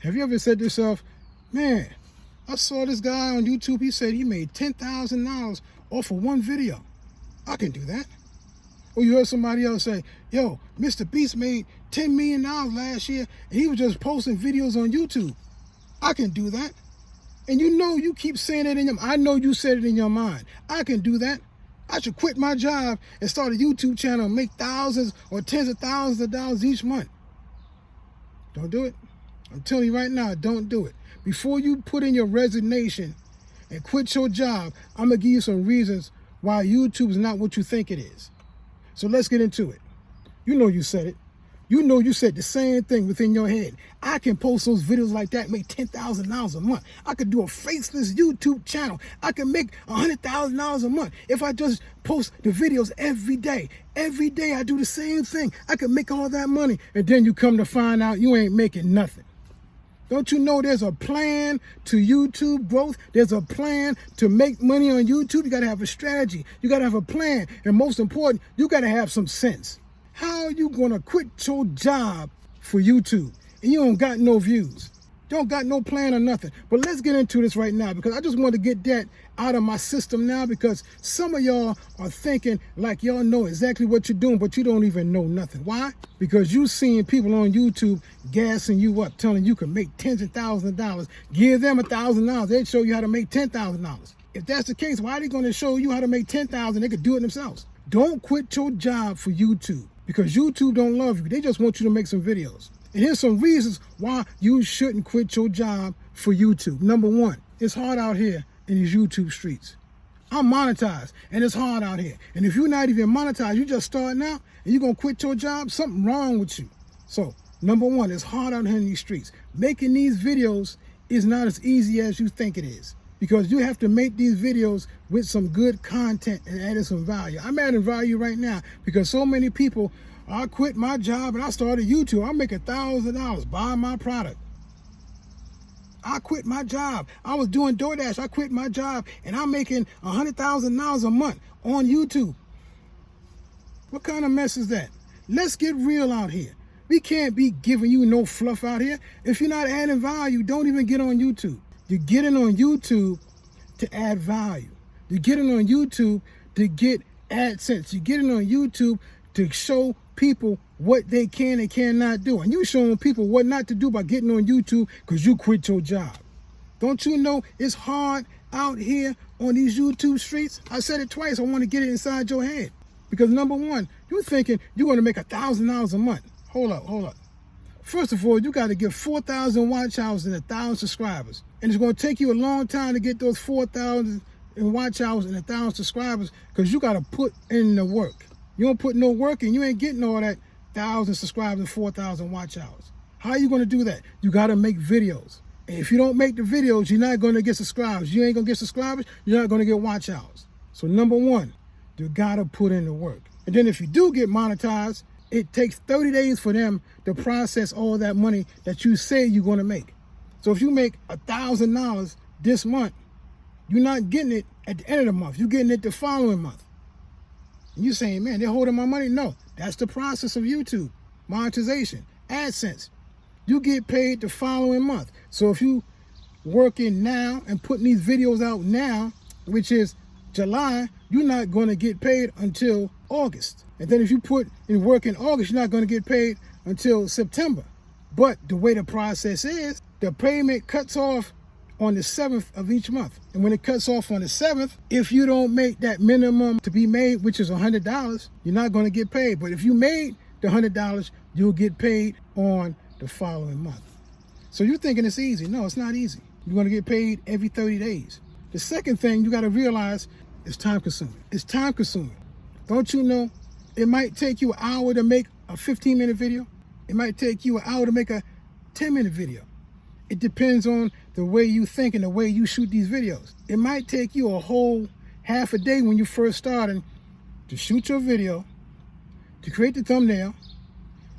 Have you ever said to yourself, man, I saw this guy on YouTube, he said he made $10,000 off of one video. I can do that. Or you heard somebody else say, yo, Mr. Beast made $10 million last year and he was just posting videos on YouTube. I can do that. And you know you keep saying it in your mind. I know you said it in your mind. I can do that. I should quit my job and start a YouTube channel and make thousands or tens of thousands of dollars each month. Don't do it. I'm telling you right now, don't do it. Before you put in your resignation and quit your job, I'm going to give you some reasons why YouTube is not what you think it is. So let's get into it. You know you said it. You know you said the same thing within your head. I can post those videos like that, make $10,000 a month. I could do a faceless YouTube channel. I can make $100,000 a month if I just post the videos every day. Every day I do the same thing. I can make all that money. And then you come to find out you ain't making nothing. Don't you know there's a plan to YouTube growth? There's a plan to make money on YouTube. You got to have a strategy. You got to have a plan. And most important, you got to have some sense. How are you going to quit your job for YouTube and you don't got no views? Don't got no plan or nothing. But let's get into this right now because I just want to get that out of my system now because some of y'all are thinking like y'all know exactly what you're doing, but you don't even know nothing. Why? Because you seeing people on YouTube gassing you up, telling you can make tens of thousands of dollars. Give them $1,000. They'd show you how to make $10,000. If that's the case, why are they going to show you how to make $10,000? They could do it themselves. Don't quit your job for YouTube because YouTube don't love you. They just want you to make some videos. And here's some reasons why you shouldn't quit your job for YouTube. Number one, it's hard out here in these YouTube streets. I'm monetized and it's hard out here. And if you're not even monetized, you just starting out and you're going to quit your job, something wrong with you. So number one, it's hard out here in these streets. Making these videos is not as easy as you think it is because you have to make these videos with some good content and adding some value. I'm adding value right now because so many people, I quit my job and I started YouTube. I'm making $1,000 buying my product. I quit my job. I was doing DoorDash. I quit my job and I'm making $100,000 a month on YouTube. What kind of mess is that? Let's get real out here. We can't be giving you no fluff out here. If you're not adding value, don't even get on YouTube. You're getting on YouTube to add value. You're getting on YouTube to get AdSense. You're getting on YouTube to show people what they can and cannot do. And you showing people what not to do by getting on YouTube because you quit your job. Don't you know it's hard out here on these YouTube streets? I said it twice. I want to get it inside your head. Because number one, you're thinking you're going to make $1,000 a month. Hold up. First of all, you got to get 4,000 watch hours and 1,000 subscribers. And it's going to take you a long time to get those 4,000 watch hours and 1,000 subscribers because you got to put in the work. You don't put no work in, you ain't getting all that 1,000 subscribers and 4,000 watch hours. How are you going to do that? You got to make videos. And if you don't make the videos, you're not going to get subscribers. You ain't going to get subscribers, you're not going to get watch hours. So number one, you got to put in the work. And then if you do get monetized, it takes 30 days for them to process all that money that you say you're going to make. So if you make $1,000 this month, you're not getting it at the end of the month. You're getting it the following month. And you're saying, man, they're holding my money? No, that's the process of YouTube. Monetization, AdSense. You get paid the following month. So if you working now and putting these videos out now, which is July, you're not going to get paid until August. And then if you put in work in August, you're not going to get paid until September. But the way the process is, the payment cuts off on the 7th of each month. And when it cuts off on the 7th, if you don't make that minimum to be made, which is $100, you're not going to get paid. But if you made the $100, you'll get paid on the following month. So you're thinking it's easy. No, it's not easy. You're going to get paid every 30 days. The second thing you got to realize is time consuming. It's time consuming. Don't you know it might take you an hour to make a 15-minute video? It might take you an hour to make a 10-minute video. It depends on the way you think and the way you shoot these videos. It might take you a whole half a day when you first starting to shoot your video, to create the thumbnail,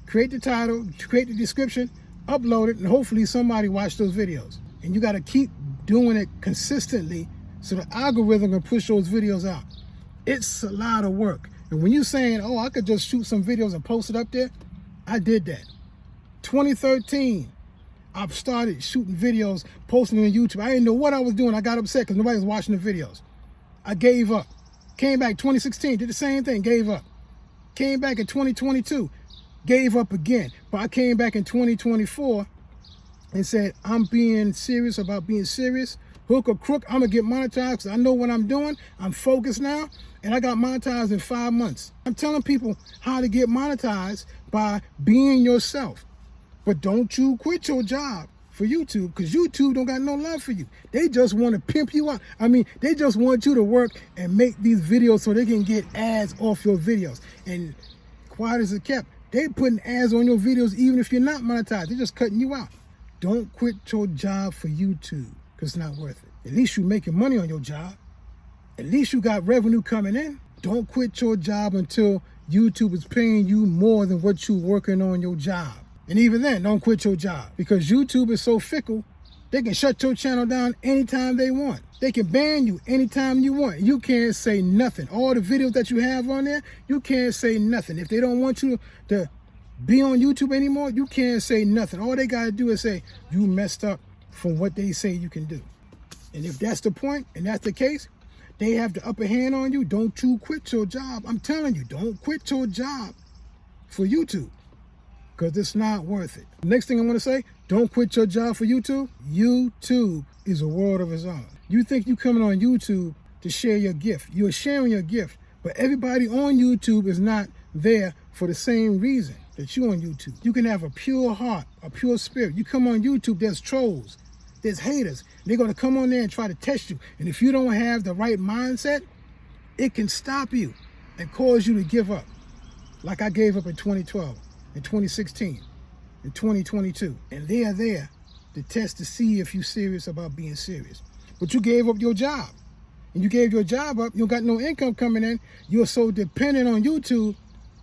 create the title, to create the description, upload it, and hopefully somebody watch those videos. And you got to keep doing it consistently so the algorithm can push those videos out. It's a lot of work. And when you're saying, oh, I could just shoot some videos and post it up there, I did that. 2013, I've started shooting videos, posting on YouTube. I didn't know what I was doing. I got upset because nobody was watching the videos. I gave up. Came back 2016, did the same thing, gave up. Came back in 2022, gave up again. But I came back in 2024 and said, I'm being serious about being serious. Hook or crook, I'm gonna get monetized because I know what I'm doing. I'm focused now, and I got monetized in 5 months. I'm telling people how to get monetized by being yourself. But don't you quit your job for YouTube, because YouTube don't got no love for you. They just want to pimp you out. I mean, they just want you to work and make these videos so they can get ads off your videos. And quiet as it kept, they putting ads on your videos even if you're not monetized. They're just cutting you out. Don't quit your job for YouTube, because it's not worth it. At least you're making money on your job. At least you got revenue coming in. Don't quit your job until YouTube is paying you more than what you're working on your job. And even then, don't quit your job, because YouTube is so fickle, they can shut your channel down anytime they want. They can ban you anytime you want. You can't say nothing. All the videos that you have on there, you can't say nothing. If they don't want you to be on YouTube anymore, you can't say nothing. All they got to do is say, you messed up from what they say you can do. And if that's the point, and that's the case, they have the upper hand on you. Don't you quit your job. I'm telling you, don't quit your job for YouTube, because it's not worth it. Next thing I want to say, don't quit your job for YouTube. YouTube is a world of its own. You think you coming on YouTube to share your gift. You're sharing your gift, but everybody on YouTube is not there for the same reason that you on YouTube. You can have a pure heart, a pure spirit. You come on YouTube, there's trolls, there's haters. They're going to come on there and try to test you. And if you don't have the right mindset, it can stop you and cause you to give up. Like I gave up in 2012, in 2016, in 2022. And they are there to test to see if you're serious about being serious. But you gave up your job. And you gave your job up, you got no income coming in. You're so dependent on YouTube,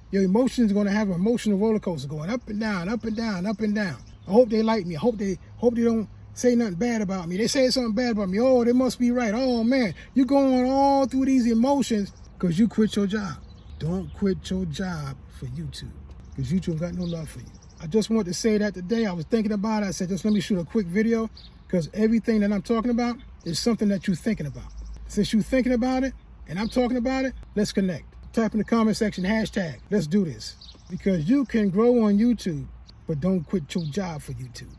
your emotions are going to have an emotional roller coaster going up and down, up and down, up and down. I hope they like me. I hope they don't say nothing bad about me. They say something bad about me. Oh, they must be right. Oh, man. You're going all through these emotions because you quit your job. Don't quit your job for YouTube, because YouTube got no love for you. I just want to say that today. I was thinking about it. I said, just let me shoot a quick video, because everything that I'm talking about is something that you're thinking about. Since you're thinking about it and I'm talking about it, let's connect. Type in the comment section, hashtag, let's do this. Because you can grow on YouTube, but don't quit your job for YouTube.